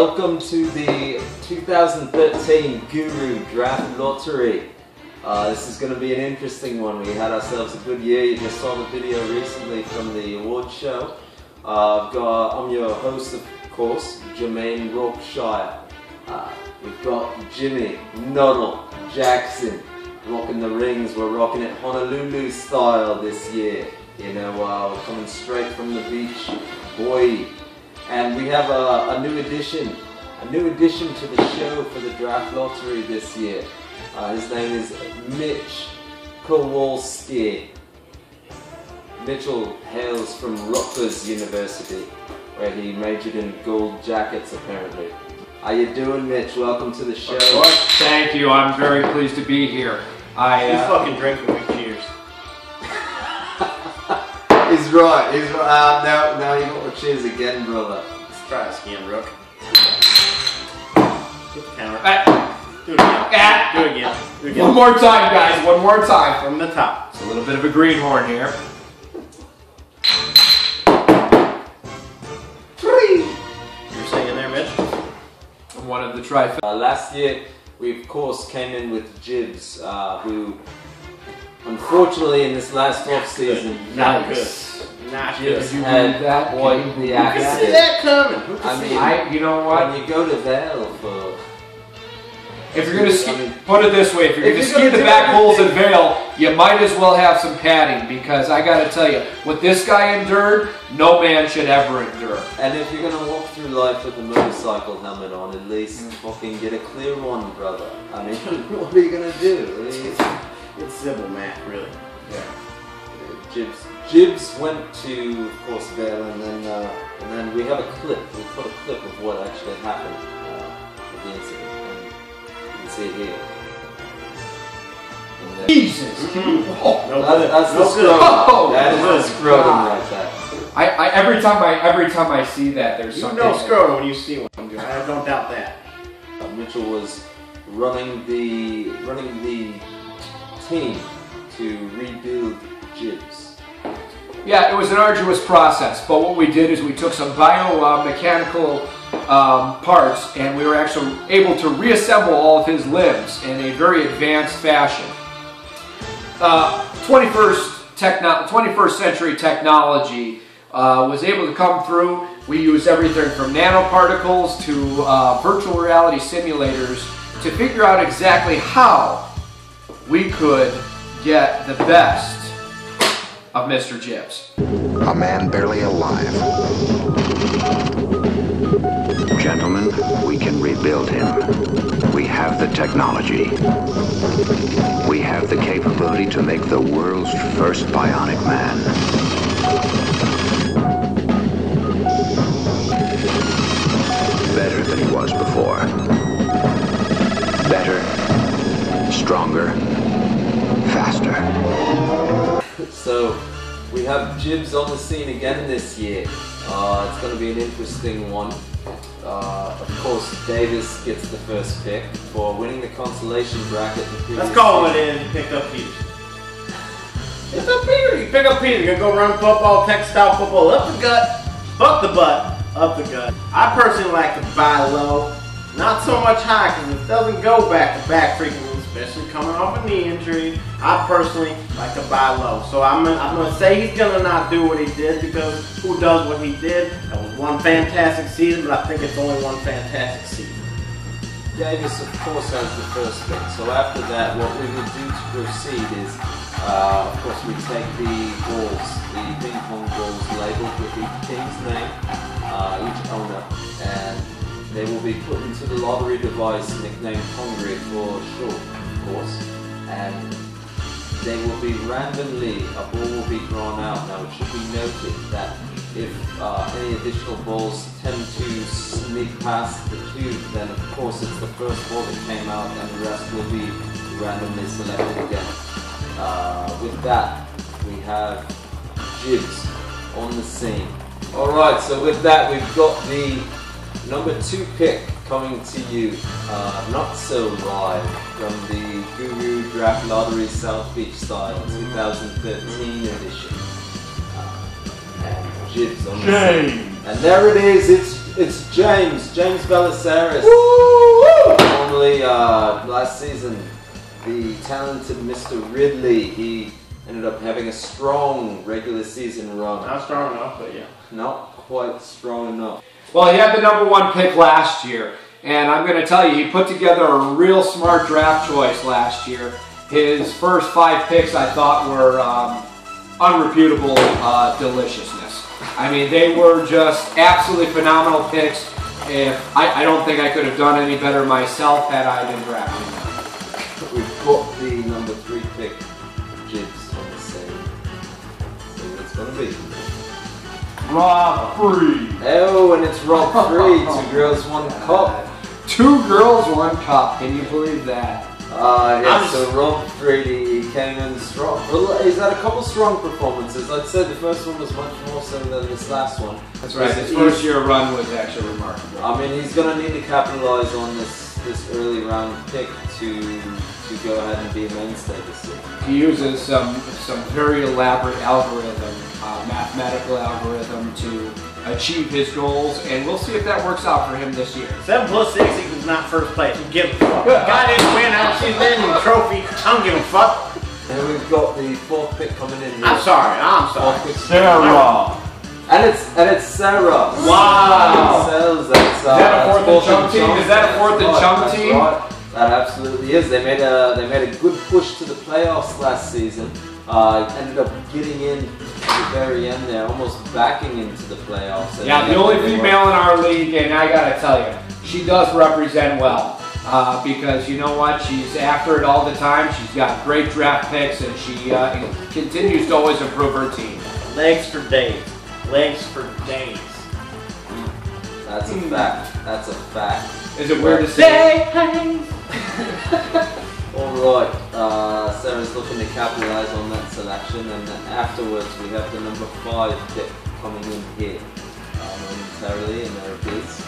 welcome to the 2013 Guru Draft Lottery. This is going to be an interesting one. We had ourselves a good year. You just saw the video recently from the award show. I'm your host, of course, Jermaine Rockshire. We've got Jimmy, Noddle, Jackson, rocking the rings. We're rocking it Honolulu style this year. You know, we're coming straight from the beach, boy. And we have a new addition to the show for the Draft Lottery this year. His name is Mitch Kowalski. Mitchell hails from Rutgers University, where he majored in gold jackets apparently. How you doing, Mitch? Welcome to the show. Thank you. I'm very pleased to be here. He's fucking drinking with cheers. He's right. He's right. Now you got the cheers again, brother. Let's try this again, Rook. Get the camera. Do it again. Do it again. Do it again. One more time, guys. One more time. From the top. It's a little bit of a greenhorn here. You're singing there, Mitch? One of the trifecta. Last year, we of course came in with Jibs, who unfortunately in this last off season, Not good. Not good. Jibs had quite the Who accident. see that coming? Who I can mean, You know what? when you go to Vail for... If you're going to put it this way, if you're If going to you're gonna ski the do back holes at everything- Vail, you might as well have some padding, because I got to tell you, what this guy endured, no man should ever endure. And if you're gonna walk through life with a motorcycle helmet on, at least fucking get a clear one, brother. I mean, what are you gonna do? It's simple, Matt, really. Yeah. Jibs went to, of course, Vail, and then we have a clip. We put a clip of what actually happened with the incident. And you can see it here. And then- Jesus! No That's the good. scrotum. Oh, That is the good scrotum God. right there. Every time I see that, there's You something. know scrotum when you see one. I don't doubt that. Mitchell was running the team to rebuild Jibs. Yeah, it was an arduous process, but what we did is we took some biomechanical parts, and we were actually able to reassemble all of his limbs in a very advanced fashion. 21st century technology was able to come through. We used everything from nanoparticles to virtual reality simulators to figure out exactly how we could get the best of Mr. Jibs. A man barely alive. Gentlemen, we can rebuild him. We have the technology. We have the capability to make the world's first bionic man. Better than he was before. Better, stronger, faster. So we have Jibs on the scene again this year. It's going to be an interesting one. Of course, Davis gets the first pick for winning the consolation bracket. Let's call it in. Pick up Peter. Pick up Peter. You pick up Peter. You're going to go run football, textile football, up the gut, fuck the butt, up the gut. I personally like to buy low, not so much high, because it doesn't go back to back frequently, especially coming off a knee injury. I personally like to buy low. So I'm gonna say he's gonna not do what he did, because who does what he did? That was one fantastic season, but I think it's only one fantastic season. Davis, of course, has the first pick. So after that, what we will do to proceed is, of course, we take the balls, the ping pong balls labeled with each team's name, each owner, and they will be put into the lottery device nicknamed Hungry for short, of course, and they will be randomly, a ball will be drawn out. Now it should be noted that if any additional balls tend to sneak past the tube, then of course it's the first ball that came out and the rest will be randomly selected again. With that, we have Jibs on the scene. Alright, so with that we've got the number 2 pick coming to you, not so live, from the Guru Draft Lottery South Beach style 2013 edition. And Jibs on the scene. And there it is, it's It's James Belisarius. Formerly, last season, the talented Mr. Ridley. He ended up having a strong regular season run. Not strong enough, but yeah. Not quite strong enough. Well, he had the #1 pick last year, and I'm going to tell you, he put together a real smart draft choice last year. His first 5 picks, I thought, were unreputable deliciousness. I mean, they were just absolutely phenomenal picks. I don't think I could have done any better myself had I been drafting them. We've got the #3 pick, Jibs, on the same. So it's going to be Rob Free. Oh, and it's Rob Free. 2 girls, 1 cup. 2 girls, 1 cup. Can you believe that? Yeah, so Rob Free came in strong. Well, he's had a couple strong performances. I'd say the first one was much more so than this last one. That's right. His first year run was actually remarkable. I mean, he's going to need to capitalize on this early round pick to go ahead and be a mainstay this year. He uses some very elaborate algorithm, mathematical algorithm to achieve his goals, and we'll see if that works out for him this year. 7 + 6 equals not first place. Who gives a fuck? Guy didn't win out season ending trophy. I don't give a fuck. And we've got the 4th pick coming in. I'm sorry. Sarah. And it's Sarah. Wow. Sells. Is that a 4th and chunk team? Is that a 4th and chunk team? Right. That absolutely is. They made a good push to the playoffs last season. Ended up getting in at the very end there, almost backing into the playoffs. And Yeah, the only female in our league, and I gotta tell you, she does represent well. Because you know what, she's after it all the time. She's got great draft picks, and she continues to always improve her team. Legs for days. Legs for days. That's a fact. That's a fact. Is it weird to say? Alright, Sarah's looking to capitalize on that selection, and then afterwards we have the #5 pick coming in here momentarily, and there it is.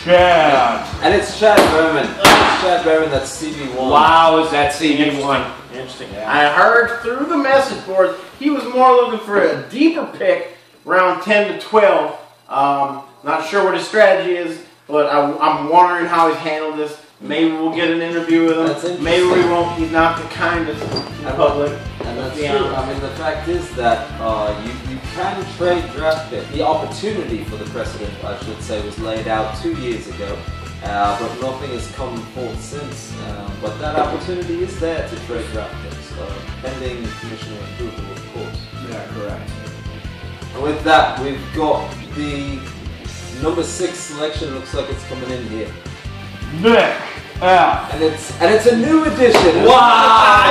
Chad. And it's Chad Berman. It's Chad Berman, that's CB1. Wow, is that CB1? Interesting. Yeah. I heard through the message boards he was more looking for a deeper pick, round 10 to 12. Not sure what his strategy is, but I'm wondering how he's handled this. Maybe we'll get an interview with him. Maybe we won't. He's not the kindest in public. And that's true. I mean, the fact is that you can trade draft pick. The opportunity for the precedent, I should say, was laid out 2 years ago, but nothing has come forth since. But that opportunity is there to trade draft picks, pending commissioner approval, of course. Yeah, correct. And with that, we've got the #6 selection. Looks like it's coming in here. Nick F. And it's a new edition. Wow!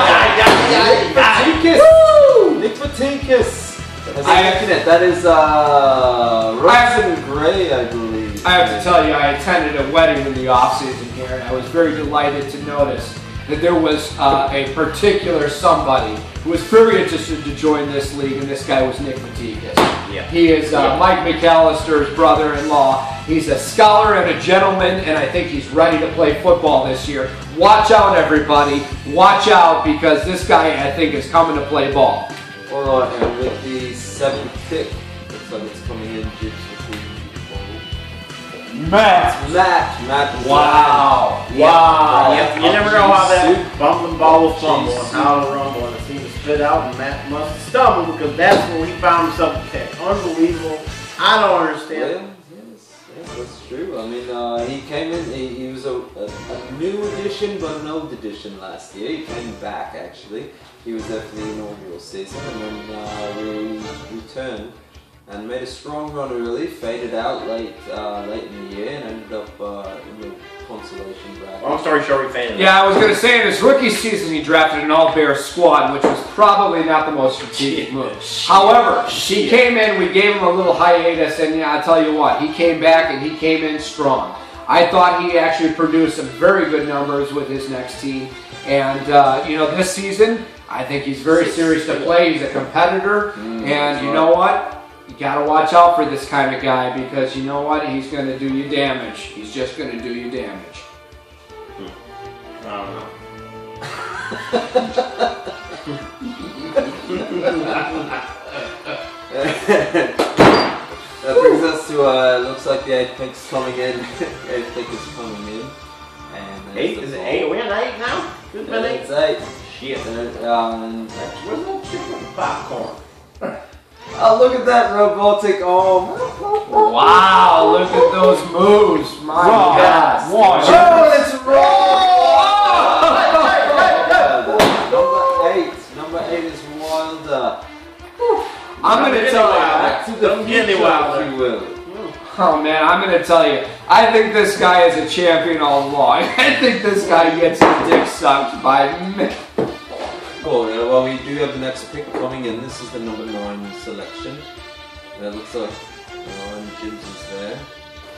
Nick Vatikas. That is Rosen Gray, I believe. I have to tell you, I attended a wedding in the off-season here, and I was very delighted to notice that there was a particular somebody who was very interested to join this league, and this guy was Nick Vatikas. Yeah. He is Mike McAllister's brother-in-law. He's a scholar and a gentleman, and I think he's ready to play football this year. Watch out, everybody. Watch out, because this guy, I think, is coming to play ball. Alright, and with the 7th pick, looks like it's coming in Jibs with the Matt. Wow. Yeah. Wow. Yep. You never know how that bumbling ball will fumble and how to rumble, and it seems to spit out, and Matt must have stumbled because that's when he found himself a pick. Unbelievable. I don't understand. Yeah, yes, that's true. I mean, he came in, he was a new addition, but an old addition last year. He came back, actually. He was there for the inaugural season, and then returned and made a strong run early, faded out late in the year, and ended up in the consolation bracket. Long story short, he faded. Yeah, I was going to say in his rookie season he drafted an all-Bears squad, which was probably not the most strategic move. However, he came in, we gave him a little hiatus, and yeah, I'll tell you what, he came back and he came in strong. I thought he actually produced some very good numbers with his next team, and you know, this season, I think he's very serious to play. He's a competitor, and you know what? You gotta watch out for this kind of guy, because you know what? He's gonna do you damage. He's just gonna do you damage. I don't know. That brings us to looks like the 8th pick's coming in. 8th pick is coming in. And 8? Is it 8? Are we on 8 now? It's been 8? It's 8. Shit. Where's that chicken popcorn? Oh, look at that robotic arm. Wow, look at those moves. My God. Oh, it's wrong. Number 8 is Wilder. I'm going to tell you. Back to the future, if you will. Oh man, I'm going to tell you. I think this guy is a champion all along. I think this guy gets his dick sucked by me. Oh, yeah, well, we do have the next pick coming in. This is the number 9 selection. And it looks like Jibs is there.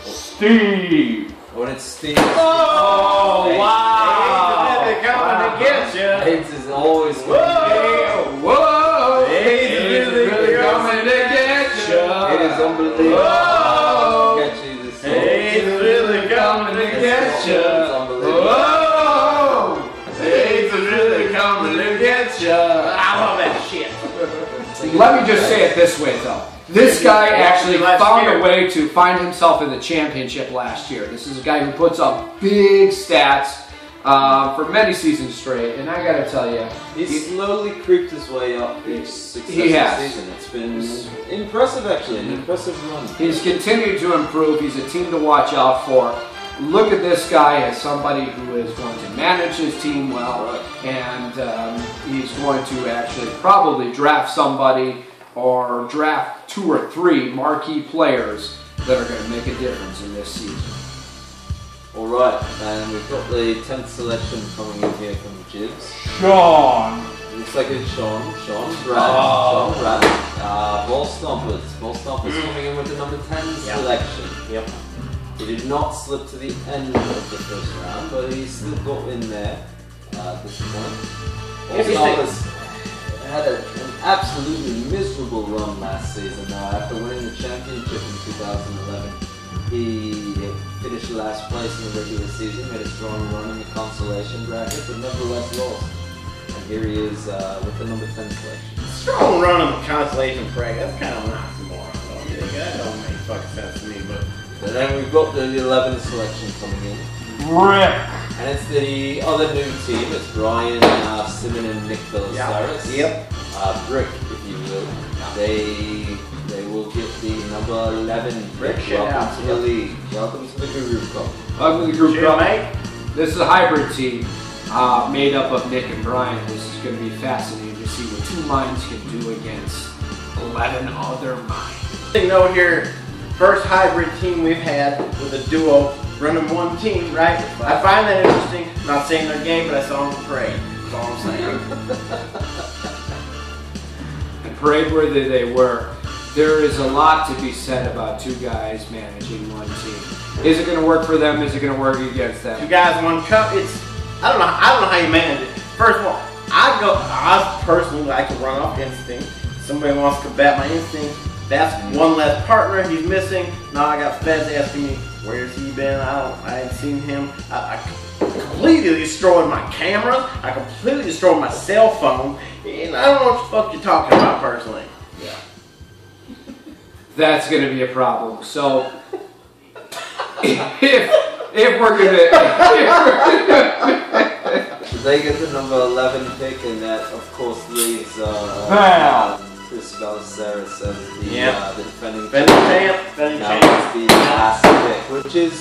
Steve! Oh, and it's Steve. Oh, wow! They're coming to get you. AIDS is always Whoa! Whoa! AIDS is really coming to get you. It is unbelievable. Whoa! Catch you this AIDS is really coming to get you. It's unbelievable. Whoa! AIDS is really coming to get you. I love that shit. Let me just say it this way, though. This guy actually found a way to find himself in the championship last year. This is a guy who puts up big stats for many seasons straight, and I gotta tell you, He's slowly creeped his way up each successive season. It's been impressive, actually, an impressive run. He's continued to improve. He's a team to watch out for. Look at this guy as somebody who is going to manage his team well, and he's going to actually probably draft somebody or draft 2 or 3 marquee players that are going to make a difference in this season. Alright, and we've got the 10th selection coming in here from Jibs. Sean! Looks like it's Sean Brad. Ball Stompers. Ball Stompers coming in with the number 10 selection. Yep. He did not slip to the end of the first round, but he still got in there at this point. Ball Stompers had an absolutely miserable run last season. After winning the championship in 2011, he finished last place in the regular season, made a strong run in the consolation bracket, but nevertheless lost. And here he is with the number 10 selection. Strong run on the consolation bracket. That's kind of an oxymoron. That don't make fucking sense to me, but. And then we've got the 11th selection coming in. Rick! And it's the other new team. It's Brian Simon and Nick Belisarius. Yep. Brick, if you will. They will get the number 11. Brick, welcome to the league. Welcome to the Guru Cup. Welcome to the group club. Mate. This is a hybrid team made up of Nick and Brian. This is going to be fascinating to see what 2 minds can do against 11 other minds. Note here, first hybrid team we've had with a duo running one team, right? I find that interesting. I'm not saying they're gay, but I saw them parade. That's all I'm saying. And parade worthy they were. There is a lot to be said about 2 guys managing one team. Is it going to work for them? Is it going to work against them? 2 guys, 1 cup. I don't know how you manage it. First of all, I personally like to run off instinct. Somebody wants to combat my instinct. That's 1 less partner he's missing. Now I got feds asking me, where's he been? I ain't seen him. I completely destroyed my cameras. I completely destroyed my cell phone. And I don't know what the fuck you're talking about personally. Yeah. That's going to be a problem. So, if we're going to... So they get the number 11 pick, and that, of course, leaves Chris Belisarius as the defending champ. Now it's the last pick, which is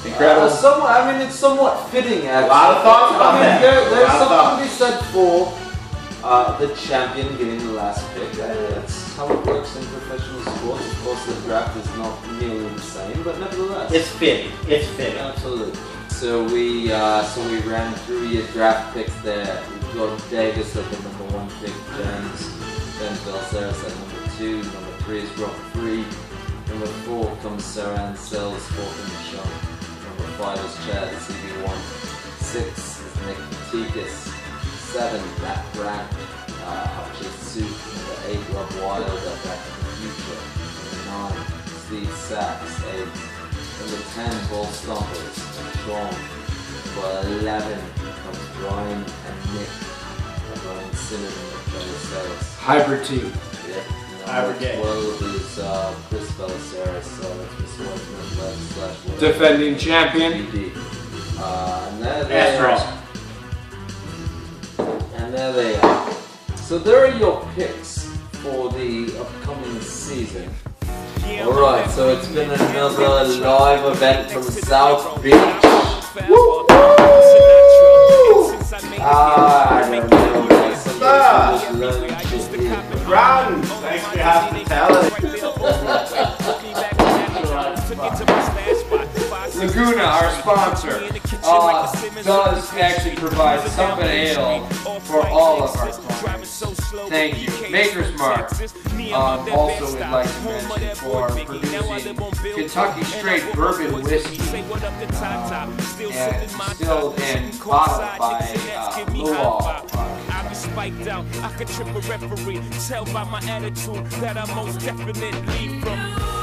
incredible. It's somewhat fitting, actually. A lot of thoughts about that. There's something to be said for the champion getting the last pick. That's how it works in professional sports. Of course, the draft is not nearly the same, but nevertheless, it's fitting. It's fitting. Absolutely. So we ran through your draft picks there. We've got Davis at the number 1 pick, James Belisarius at number 2, number 3 is Rock 3, number 4 comes Saran Sells, 4th in the show, number 5 is Chad CB1, 6 is Nick Tikas, 7 Matt Brandt, Upchase Soup, number 8 Rob Wild at Back to the Future, number 9 Steve Sachs, 8, number 10 Ball Stompers, Sean, number 11 comes Brian and Nick, Brian Simon and Belisarius. Hybrid team. Yeah. Ivor Gay. Well, who's Chris Belisarius, that's the swordsman slash whatever. Defending champion. indeed. And there they Astros. are. And there they are. So there are your picks for the upcoming season. Alright, so it's been another live event from South Beach. Woo! I don't know, guys. Sometimes you just learn shit here. Brown, thanks for your hospitality. Laguna, our sponsor, does actually provide Summit Ale for all of our clients. Thank you. Maker's Mark also would like to mention for producing Kentucky Straight Bourbon Whiskey and distilled and bottled by Lowell. Spiked out, I could trip a referee. Tell by my attitude that I most definitely from